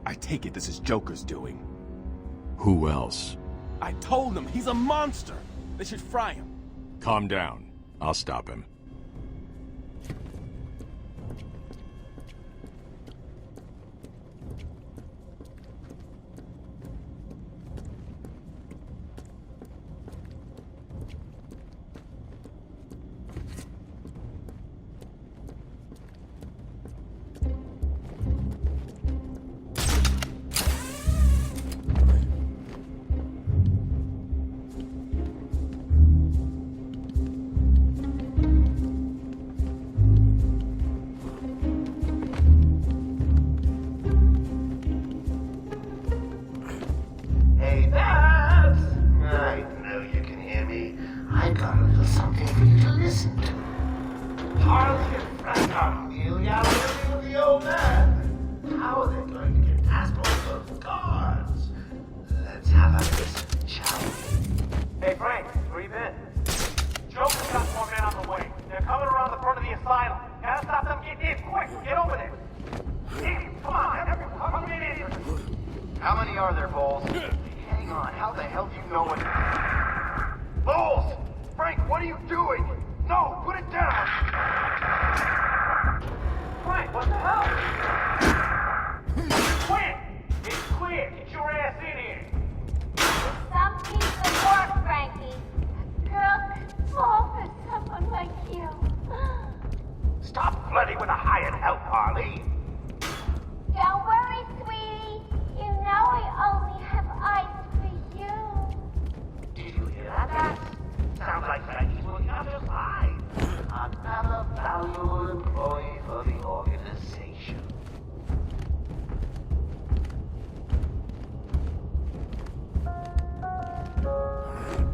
I take it this is Joker's doing. Who else? I told him he's a monster. They should fry him. Calm down. I'll stop him.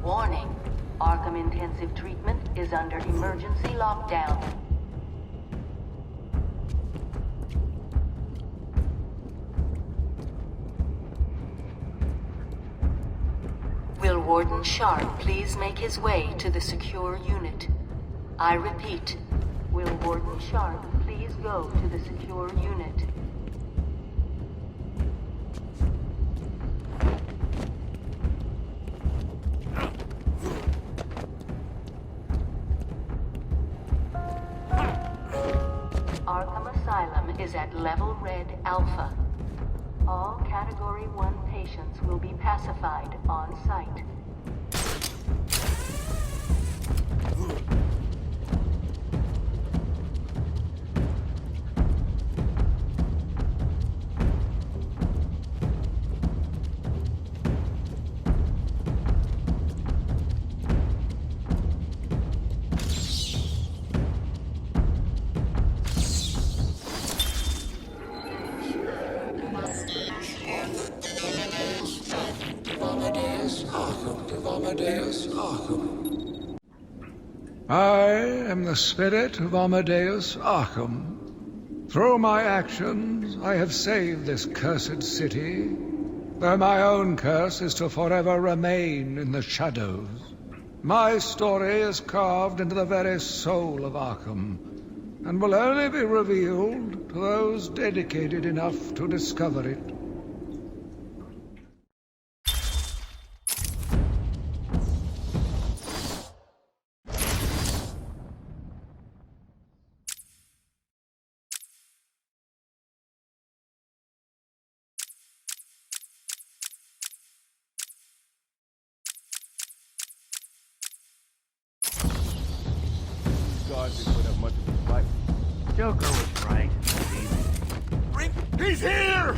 Warning. Arkham Intensive Treatment is under emergency lockdown. Will Warden Sharp please make his way to the secure unit? I repeat, will Warden Sharp please go to the secure unit? Arkham Asylum is at level red alpha. All Category 1 patients will be pacified on site. I am the spirit of Amadeus Arkham. Through my actions, I have saved this cursed city, though my own curse is to forever remain in the shadows. My story is carved into the very soul of Arkham, and will only be revealed to those dedicated enough to discover it. Didn't put up much of a fight. Joker was right. He's here!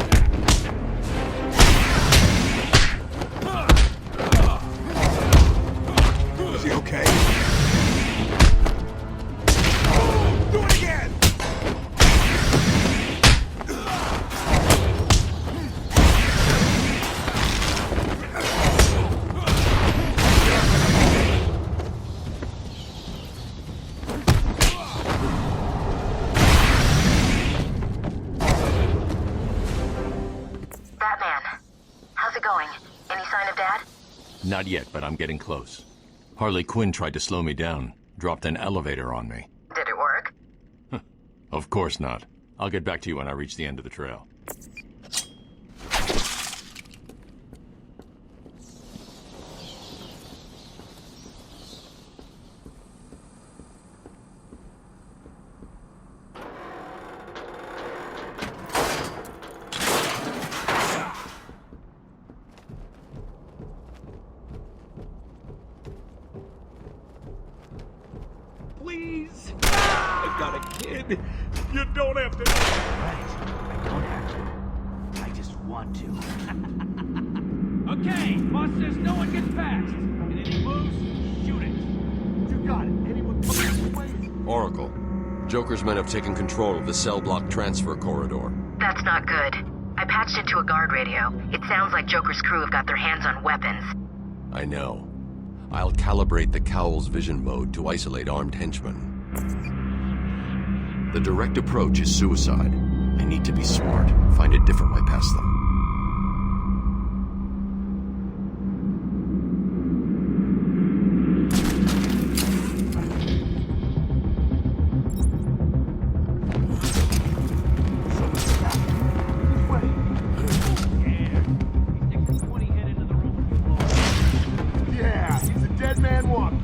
Is he okay? Do it again! Not yet, but I'm getting close. Harley Quinn tried to slow me down. Dropped an elevator on me. Did it work? Of course not. I'll get back to you when I reach the end of the trail. baby. You don't have to. Right. I don't have to. I just want to. Okay, boss says no one gets past. And any moves, shoot it. You got it. Anyone coming this way? Oracle, Joker's men have taken control of the cell block transfer corridor. That's not good. I patched into a guard radio. It sounds like Joker's crew have got their hands on weapons. I know. I'll calibrate the Cowl's vision mode to isolate armed henchmen. The direct approach is suicide. I need to be smart. Find a different way past them. Yeah, he's a dead man walking.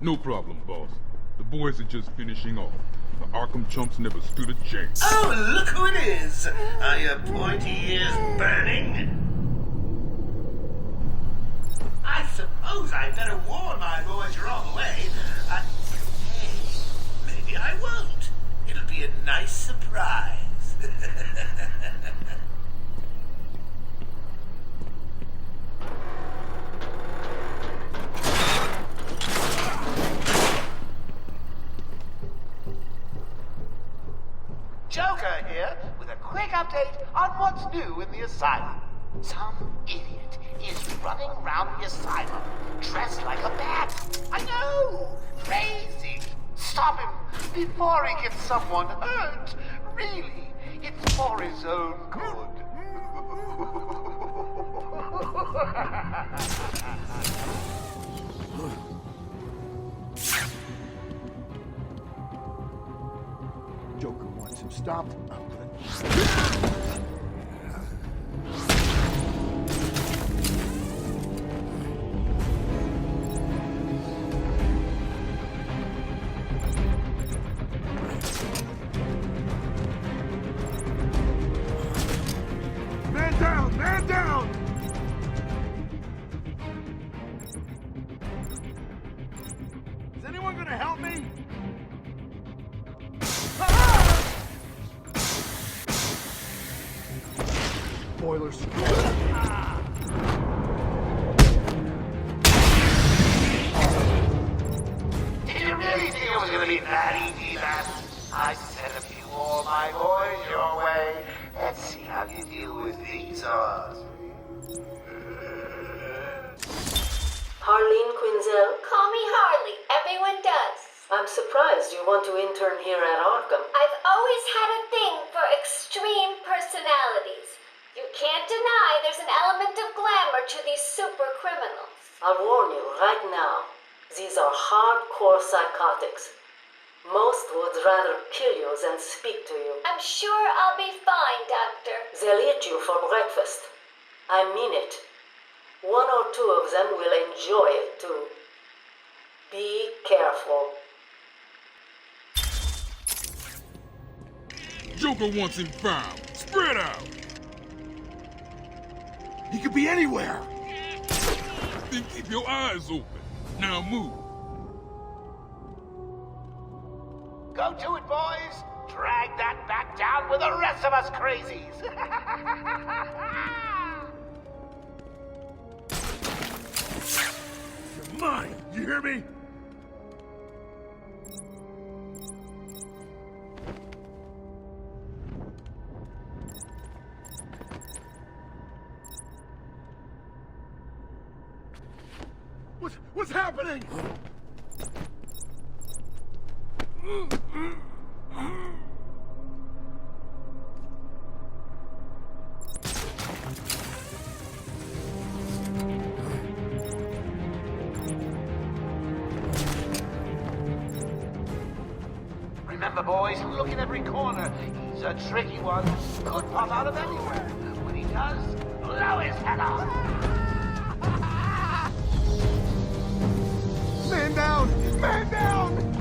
No problem, boss. The boys are just finishing off. The Arkham chumps never stood a chance. Oh, look who it is! Are your pointy ears burning? I suppose I'd better warn my boys you're on the way. Hey, maybe I won't. It'll be a nice surprise. Joker here with a quick update on what's new in the asylum. Some idiot is running around the asylum dressed like a bat. I know! Crazy! Stop him before he gets someone hurt. Really, it's for his own good. Joker wants him stopped. I'm gonna... Man down! Man down! Is anyone gonna help me? Spoilers. Did you really think it was gonna be that easy, man? I sent a few more of my boys your way. Let's see how you deal with these odds. Harleen Quinzel, Call me Harley. Everyone does. I'm surprised you want to intern here at Arkham. I've always had a thing for extreme personalities. You can't deny there's an element of glamour to these super criminals. I'll warn you right now, these are hardcore psychotics. Most would rather kill you than speak to you. I'm sure I'll be fine, Doctor. They'll eat you for breakfast. I mean it. One or two of them will enjoy it too. Be careful. Joker wants him found. Spread out. He could be anywhere. Then keep your eyes open. Now move. Go to it, boys. Drag that back down with the rest of us crazies. You're mine. You hear me? What's happening? Remember, boys, look in every corner. He's a tricky one. Could pop out of anywhere. When he does, blow his head off. Man down! Man down!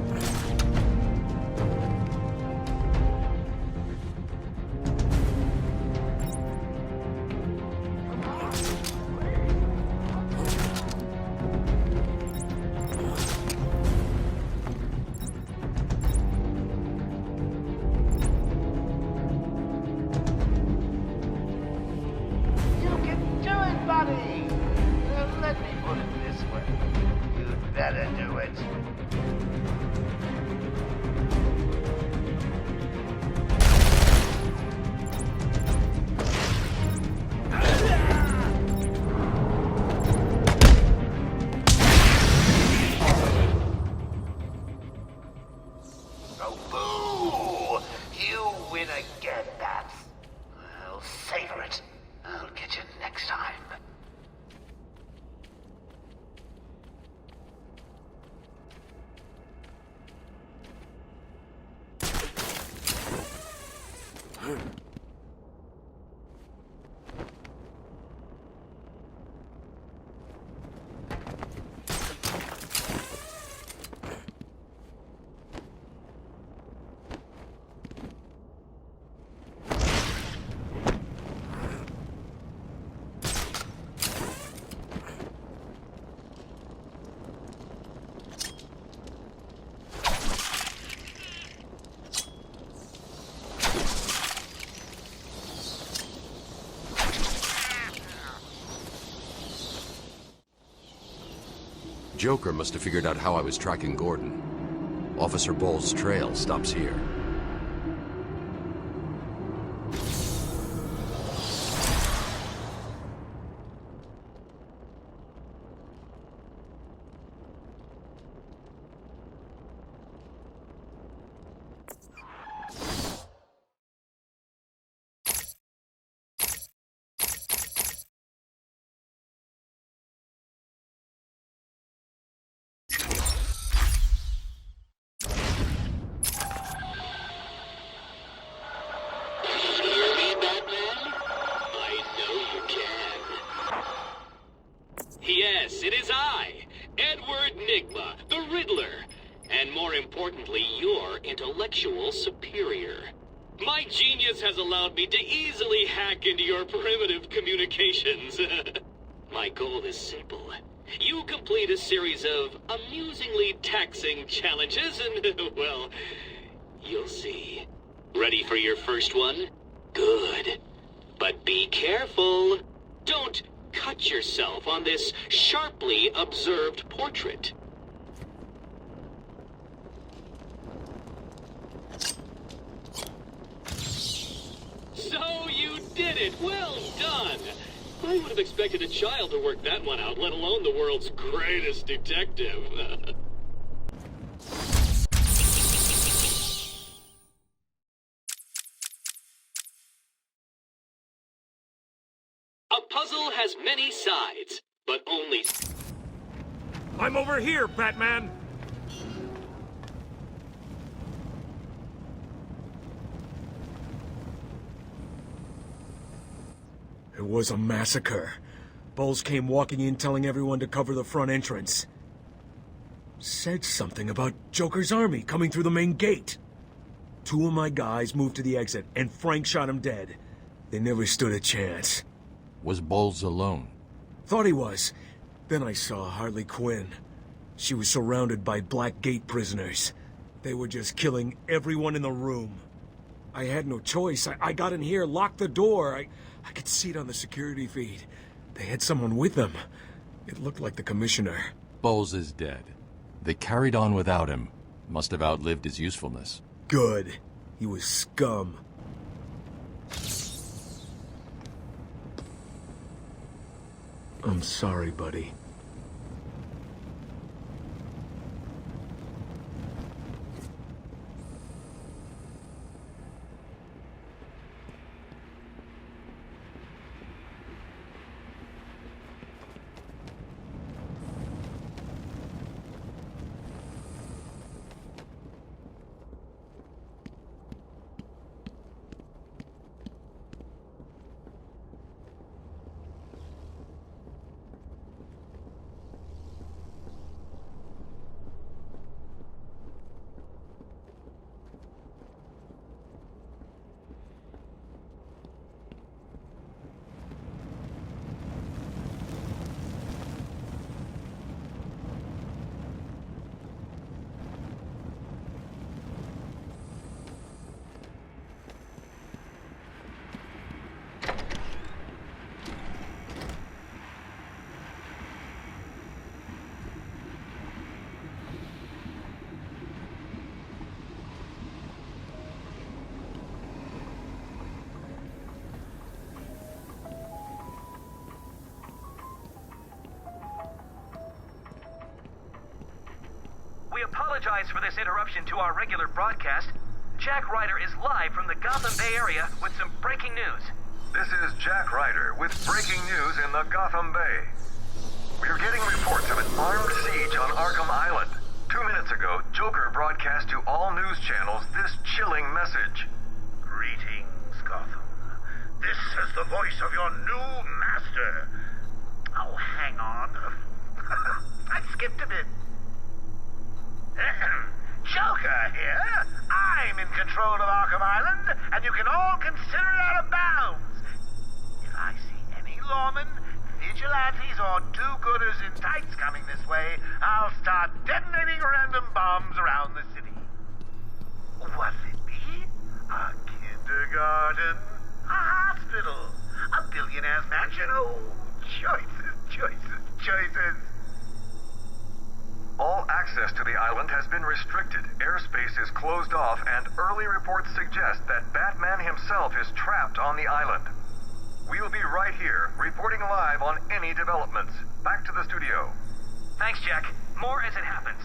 Joker must have figured out how I was tracking Gordon. Officer Bowles' trail stops here. Yes, it is I, Edward Nigma, the Riddler, and more importantly, your intellectual superior. My genius has allowed me to easily hack into your primitive communications. My goal is simple. You complete a series of amusingly taxing challenges and, well, you'll see. Ready for your first one? Good. But be careful. Don't cut yourself on this sharply observed portrait. So you did it! Well done! I would have expected a child to work that one out, let alone the world's greatest detective. A puzzle has many sides, but only... I'm over here, Batman! It was a massacre. Bowles came walking in telling everyone to cover the front entrance. Said something about Joker's army coming through the main gate. 2 of my guys moved to the exit, and Frank shot him dead. They never stood a chance. Was Bowles alone? Thought he was. Then I saw Harley Quinn. She was surrounded by Black Gate prisoners. They were just killing everyone in the room. I had no choice. I got in here, locked the door. I could see it on the security feed. They had someone with them. It looked like the commissioner. Bowles is dead. They carried on without him. Must have outlived his usefulness. Good. He was scum. I'm sorry, buddy. apologize for this interruption to our regular broadcast. Jack Ryder is live from the Gotham Bay area with some breaking news. This is Jack Ryder with breaking news in the Gotham Bay. We're getting reports of an armed siege on Arkham Island. 2 minutes ago, Joker broadcast to all news channels this chilling message. Greetings, Gotham. This is the voice of your new master. Oh, hang on. I skipped a bit. Joker here. I'm in control of Arkham Island, and you can all consider it out of bounds. If I see any lawmen, vigilantes, or do-gooders in tights coming this way, I'll start detonating random bombs around the city. What'll it be? A kindergarten? A hospital? A billionaire's mansion? Oh, choices, choices, choices. All access to the island has been restricted. Airspace is closed off, and early reports suggest that Batman himself is trapped on the island. We'll be right here, reporting live on any developments. Back to the studio. Thanks, Jack. More as it happens.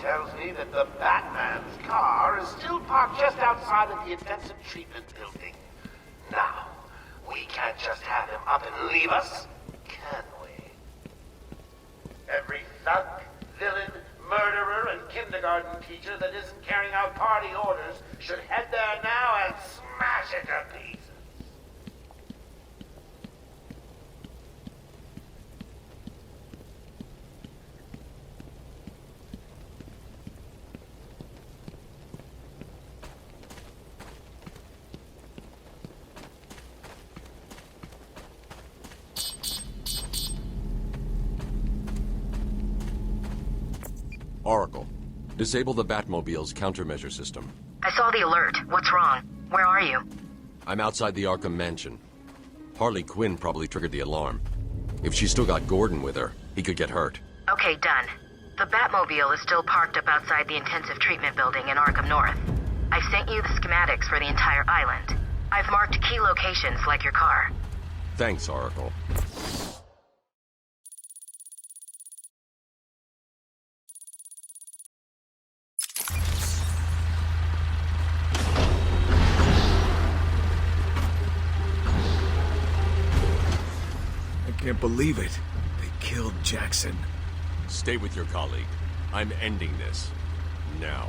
Tells me that the Batman's car is still parked just outside of the intensive treatment building. Now, we can't just have him up and leave us, can we? Every thug, villain, murderer, and kindergarten teacher that isn't carrying out party orders should head there now and smash it to pieces. Oracle, disable the Batmobile's countermeasure system. I saw the alert. What's wrong? Where are you? I'm outside the Arkham mansion. Harley Quinn probably triggered the alarm. If she still got Gordon with her, he could get hurt. Okay, done. The Batmobile is still parked up outside the intensive treatment building in Arkham North. I've sent you the schematics for the entire island. I've marked key locations like your car. Thanks, Oracle. I can't believe it. They killed Jackson. Stay with your colleague. I'm ending this. Now.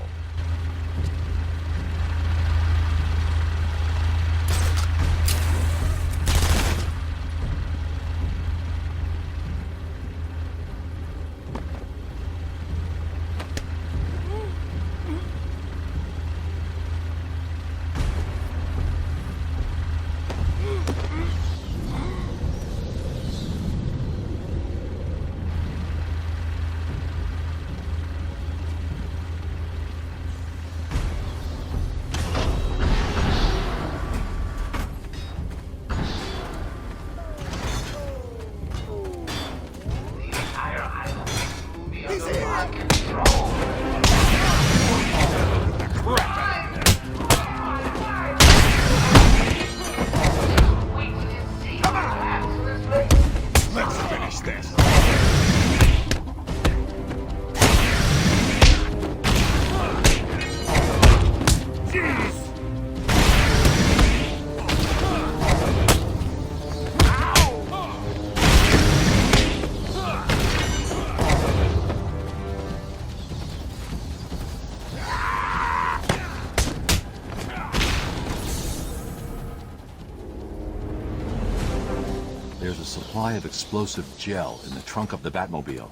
There's a supply of explosive gel in the trunk of the Batmobile.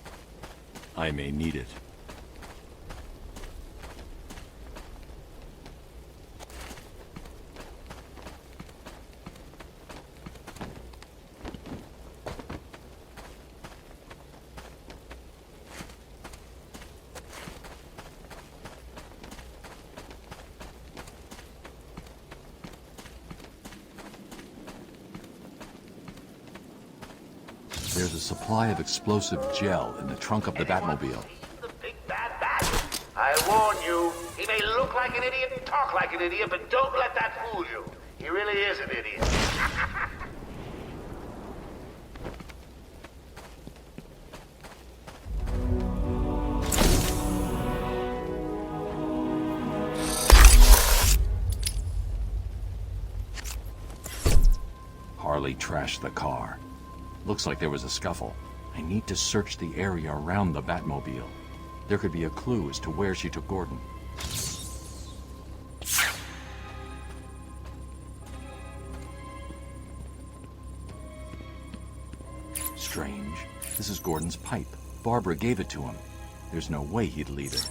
I may need it. There's a supply of explosive gel in the trunk of the Batmobile. The big bad bat. I warn you, he may look like an idiot and talk like an idiot, but don't let that fool you. He really is an idiot. Harley trashed the car. Looks like there was a scuffle. I need to search the area around the Batmobile. There could be a clue as to where she took Gordon. Strange. This is Gordon's pipe. Barbara gave it to him. There's no way he'd leave it.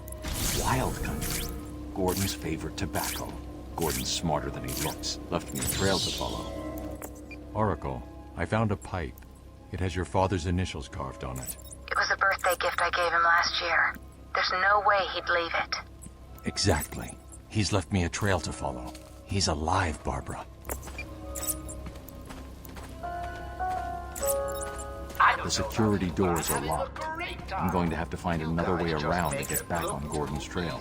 Wild country. Gordon's favorite tobacco. Gordon's smarter than he looks. Left me a trail to follow. Oracle, I found a pipe. It has your father's initials carved on it. It was a birthday gift I gave him last year. There's no way he'd leave it. Exactly. He's left me a trail to follow. He's alive, Barbara. The security doors are locked. I'm going to have to find another way around to get back on Gordon's trail.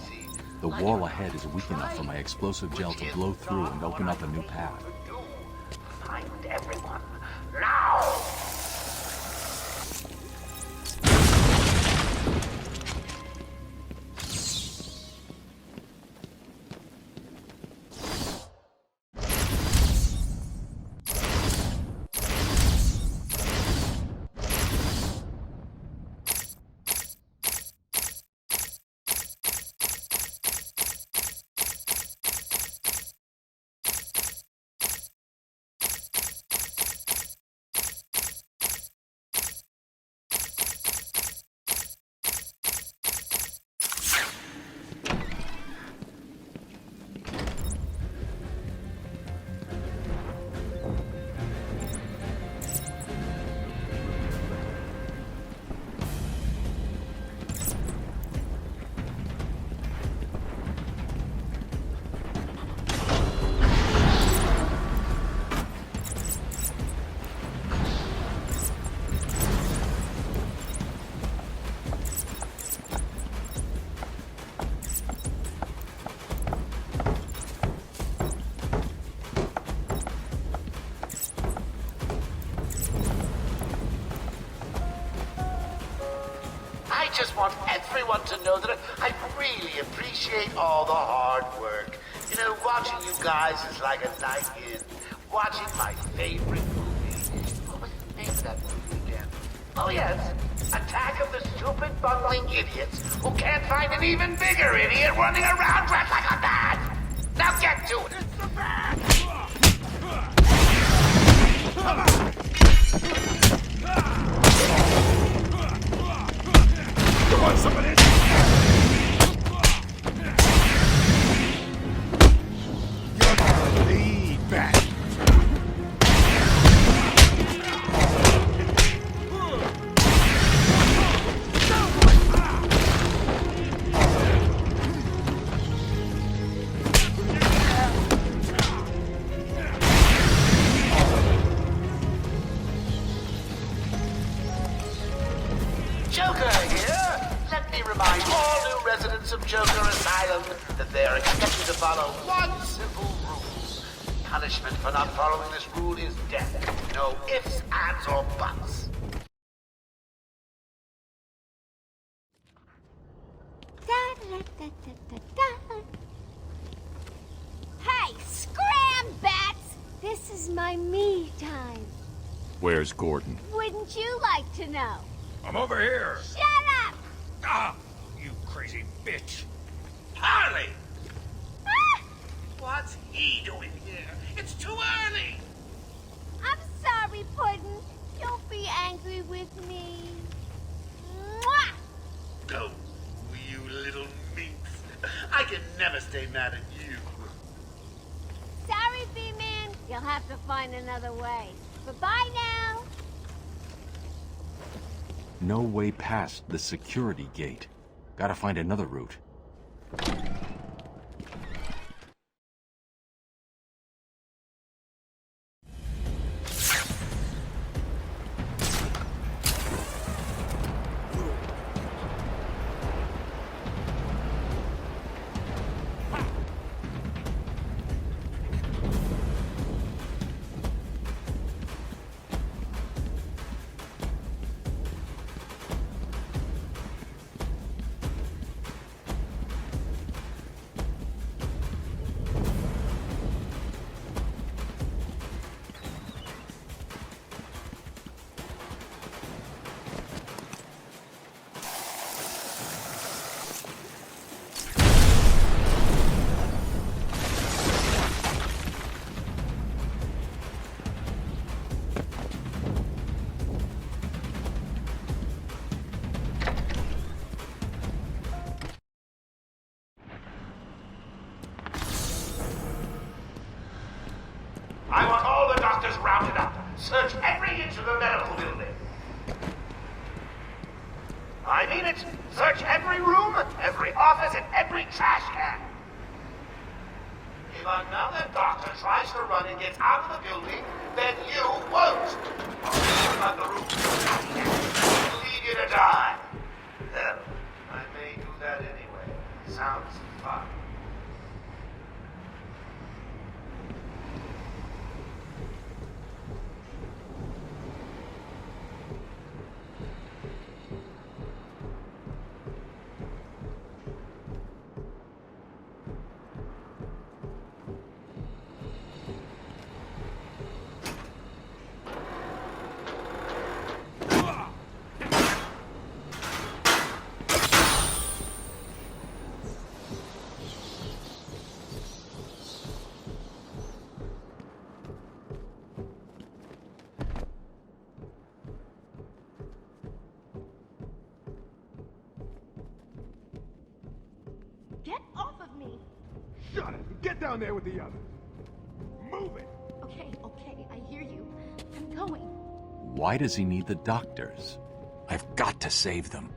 The wall ahead is weak enough for my explosive gel to blow through and open up a new path. Find everyone now! I just want everyone to know that I really appreciate all the hard work. You know, watching you guys is like a night in. Watching my favorite movie. What was the name of that movie again? Oh yes, Attack of the Stupid Bungling Idiots who can't find an even bigger idiot running around dressed like a bat. Now get to it. It's the bat! Come on, somebody! You're the lead bat. Joker here! Let me remind all new residents of Joker Asylum that they are expected to follow one simple rule. Punishment for not following this rule is death. No ifs, ands, or buts. Hey, scram, bats! This is my me time. Where's Gordon? Wouldn't you like to know? I'm over here. Shut up! Ah, you crazy bitch. Harley! Ah! What's he doing here? It's too early. I'm sorry, Puddin'. You mad at you. Sorry, B-Man. You'll have to find another way. Bye-bye now. No way past the security gate. Gotta find another route. I want all the doctors rounded up. Search every inch of the medical building. I mean it. Search every room, every office, and every trash can. If another doctor tries to run and gets out of the building, then you won't. Run the room. Leave you to die. Hell, I may do that anyway. Sounds fun. Get off of me. Shut it! Get down there with the others! Move it! Okay, I hear you. I'm going. Why does he need the doctors? I've got to save them.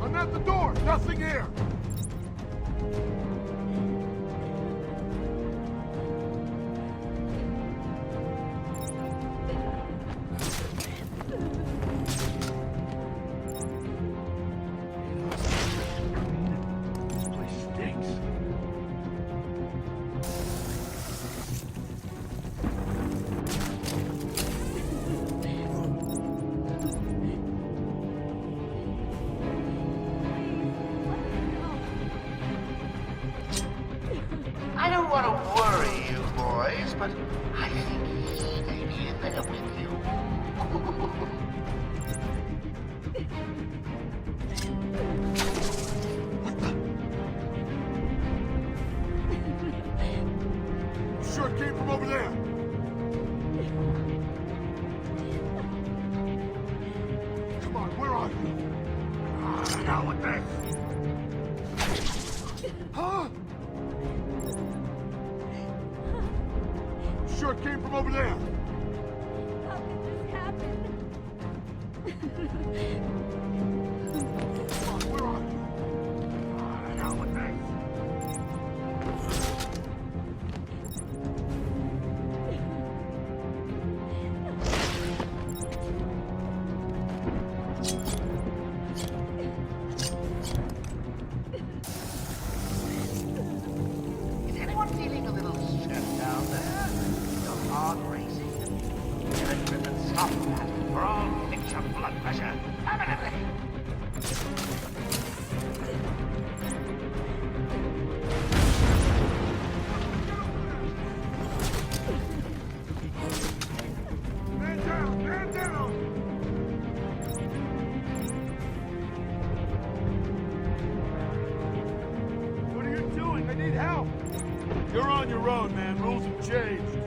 I'm at the door! Nothing here! This place stinks. I don't want to worry you boys, but I think he may be in there with you. Sure it came from over there. Come on, where are you? Hell with this. Huh? Sure it came from over there. How did this happen? help? You're on your own, man. Rules have changed.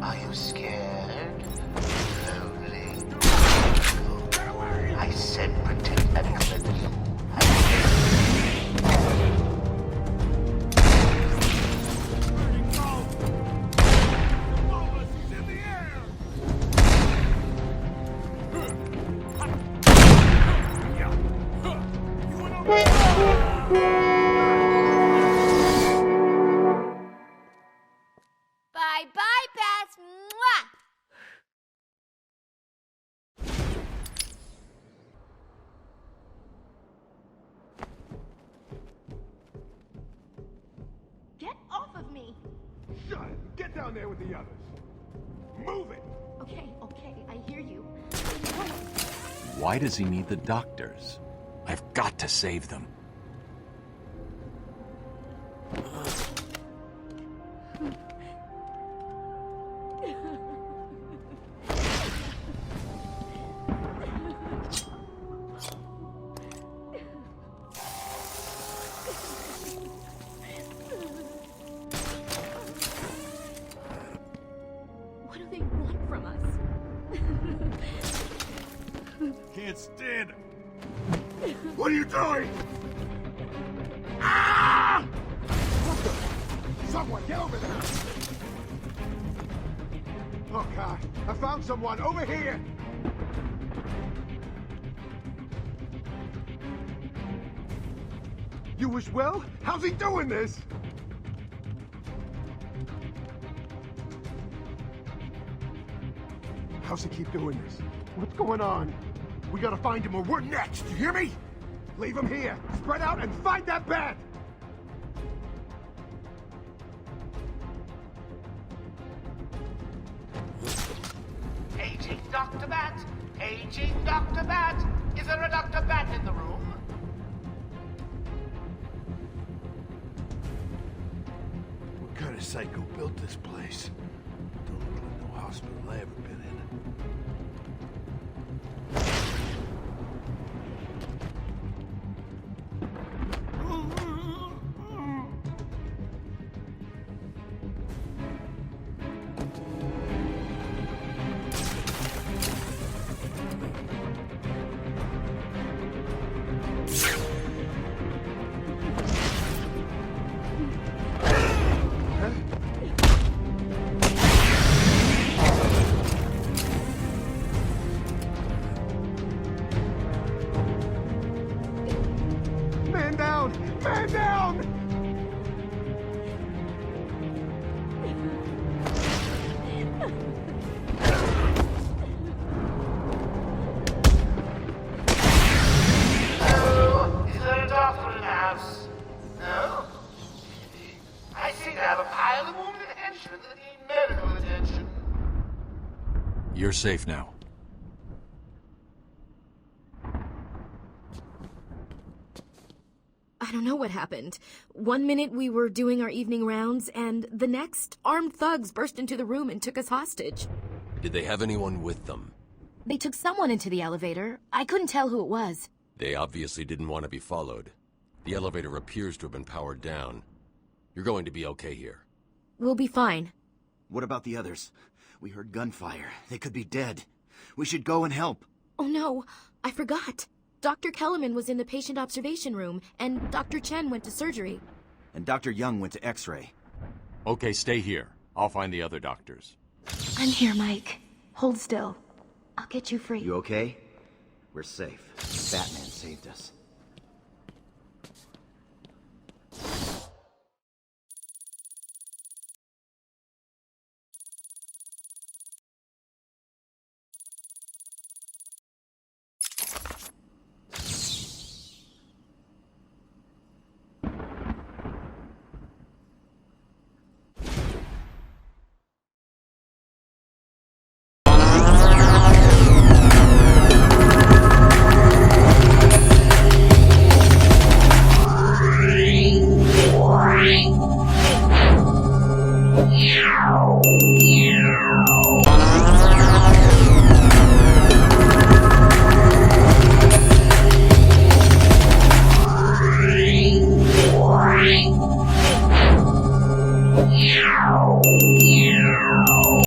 Are you scared? Lonely? I said protect medical attention. Bye-bye, Beth. Mwah! Get off of me! Shut it! Get down there with the others! Move it! Okay, I hear you. Why does he need the doctors? I've got to save them. What do they want from us? Can't stand it! What are you doing? Ah! What the? Someone, get over there! Oh, God. I found someone! Over here! You as well? How's he doing this? How's he keep doing this? What's going on? We gotta find him or we're next, you hear me? Leave him here. Spread out and find that bat! Paging Dr. Bat! Paging Dr. Bat! Is there a Dr. Bat in the room? What kind of psycho built this place? Don't look like no hospital I ever been in. Man down! Man down! Oh, is there a doctor in the house? No? I seem to have a pile of wounded henchmen that need medical attention. You're safe now. I don't know what happened. One minute we were doing our evening rounds, and the next, armed thugs burst into the room and took us hostage. Did they have anyone with them? They took someone into the elevator. I couldn't tell who it was. They obviously didn't want to be followed. The elevator appears to have been powered down. You're going to be okay here. We'll be fine. What about the others? We heard gunfire. They could be dead. We should go and help. Oh no, I forgot. Dr. Kellerman was in the patient observation room, and Dr. Chen went to surgery. And Dr. Young went to X-ray. Okay, stay here. I'll find the other doctors. I'm here, Mike. Hold still. I'll get you free. You okay? We're safe. Batman saved us.